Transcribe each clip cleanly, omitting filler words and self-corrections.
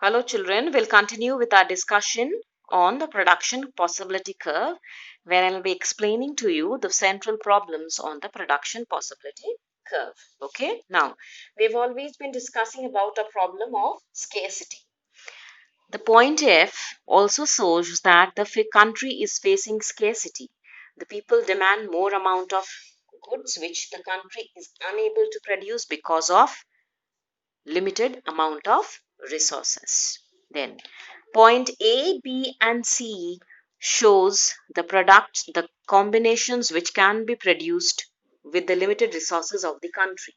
Hello children, we'll continue with our discussion on the production possibility curve where I'll be explaining to you the central problems on the production possibility curve. Okay, now we've always been discussing about a problem of scarcity. The point F also shows that the country is facing scarcity. The people demand more amount of goods which the country is unable to produce because of limited amount of resources. Then point A, B and C shows the combinations which can be produced with the limited resources of the country.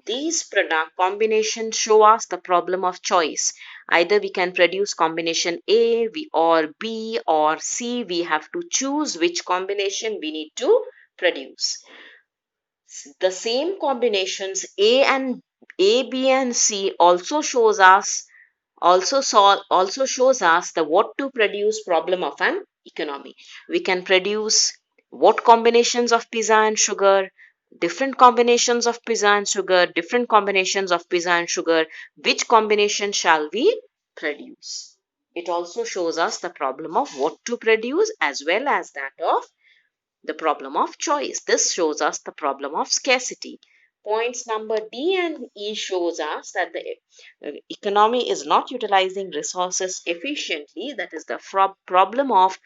These product combinations show us the problem of choice. Either we can produce combination A or B or C. We have to choose which combination we need to produce. The same combinations A, B and C also shows us the what to produce problem of an economy. We can produce what combinations of pizza and sugar, different combinations of pizza and sugar, different combinations of pizza and sugar. Which combination shall we produce? It also shows us the problem of what to produce as well as that of the problem of choice. This shows us the problem of scarcity. Points number D and E shows us that the economy is not utilizing resources efficiently. That is the problem of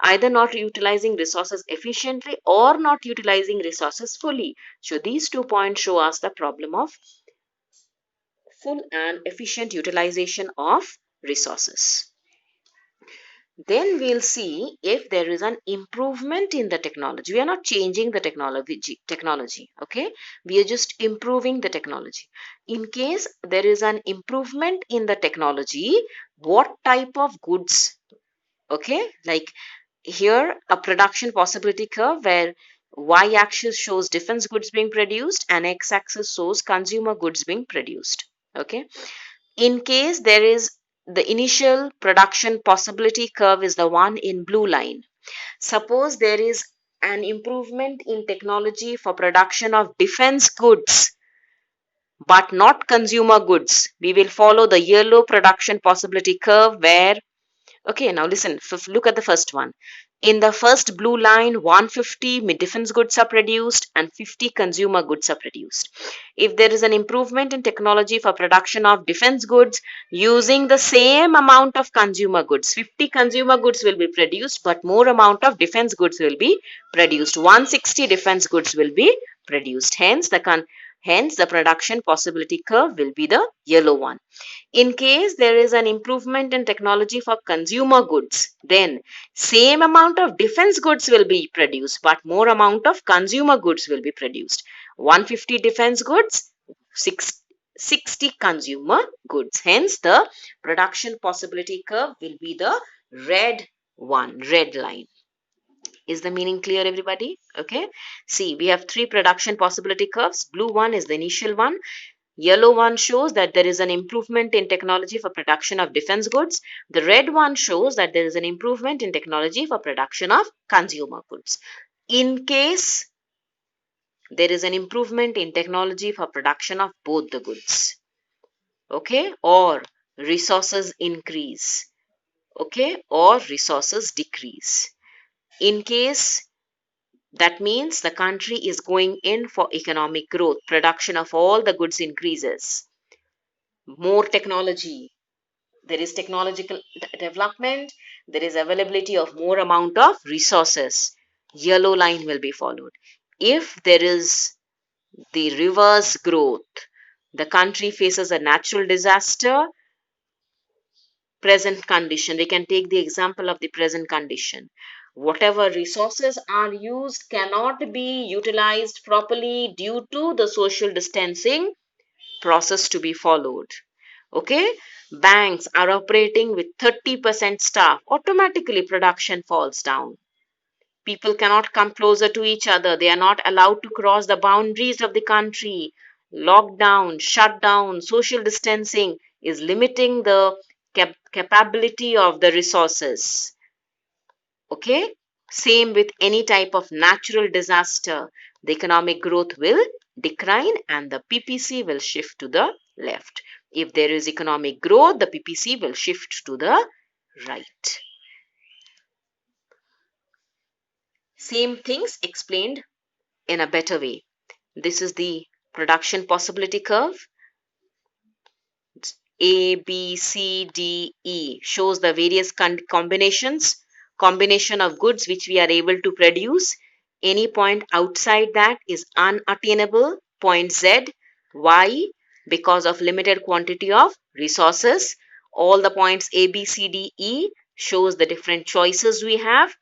either not utilizing resources efficiently or not utilizing resources fully. So these 2 points show us the problem of full and efficient utilization of resources. Then we'll see if there is an improvement in the technology. We are not changing the technology, okay? We are just improving the technology. In case there is an improvement in the technology, what type of goods, okay? Like here, a production possibility curve where y-axis shows defense goods being produced and x-axis shows consumer goods being produced, okay? In case there is the initial production possibility curve is the one in blue line. Suppose there is an improvement in technology for production of defense goods but not consumer goods. We will follow the yellow production possibility curve where, okay, now listen, look at the first one. In the first blue line, 150 defense goods are produced and 50 consumer goods are produced. If there is an improvement in technology for production of defense goods using the same amount of consumer goods, 50 consumer goods will be produced, but more amount of defense goods will be produced. 160 defense goods will be produced. Hence, the production possibility curve will be the yellow one. In case there is an improvement in technology for consumer goods, then same amount of defense goods will be produced, but more amount of consumer goods will be produced. 150 defense goods, 60 consumer goods. Hence, the production possibility curve will be the red one, red line. Is the meaning clear, everybody? Okay. See, we have 3 production possibility curves. Blue one is the initial one. Yellow one shows that there is an improvement in technology for production of defense goods. The red one shows that there is an improvement in technology for production of consumer goods. In case there is an improvement in technology for production of both the goods, okay, or resources increase, okay, or resources decrease. In case that means the country is going in for economic growth, production of all the goods increases, more technology, there is technological development, there is availability of more amount of resources, yellow line will be followed. If there is the reverse growth, the country faces a natural disaster, present condition, we can take the example of the present condition. Whatever resources are used cannot be utilized properly due to the social distancing process to be followed. Okay, banks are operating with 30% staff, automatically production falls down. People cannot come closer to each other, they are not allowed to cross the boundaries of the country. Lockdown, shutdown, social distancing is limiting the capability of the resources. Okay, same with any type of natural disaster, the economic growth will decline and the PPC will shift to the left. If there is economic growth, the PPC will shift to the right. Same things explained in a better way. This is the production possibility curve. A, B, C, D, E shows the various combination of goods which we are able to produce. Any point outside that is unattainable. Point Z, Y, because of limited quantity of resources. All the points A, B, C, D, E shows the different choices we have.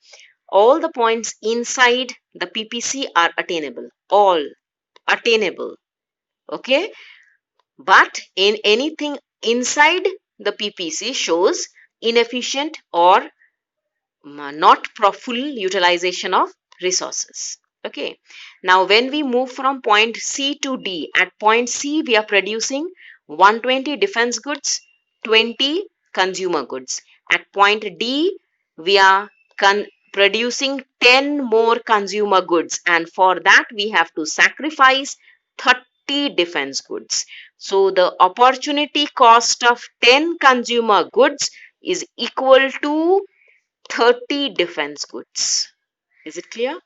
All the points inside the PPC are attainable. All attainable. Okay. But in anything inside the PPC shows inefficient or not full utilization of resources. Okay. Now, when we move from point C to D, at point C, we are producing 120 defense goods, 20 consumer goods. At point D, we are producing 10 more consumer goods, and for that, we have to sacrifice 30 defense goods. So, the opportunity cost of 10 consumer goods is equal to 30 defense goods. Is it clear?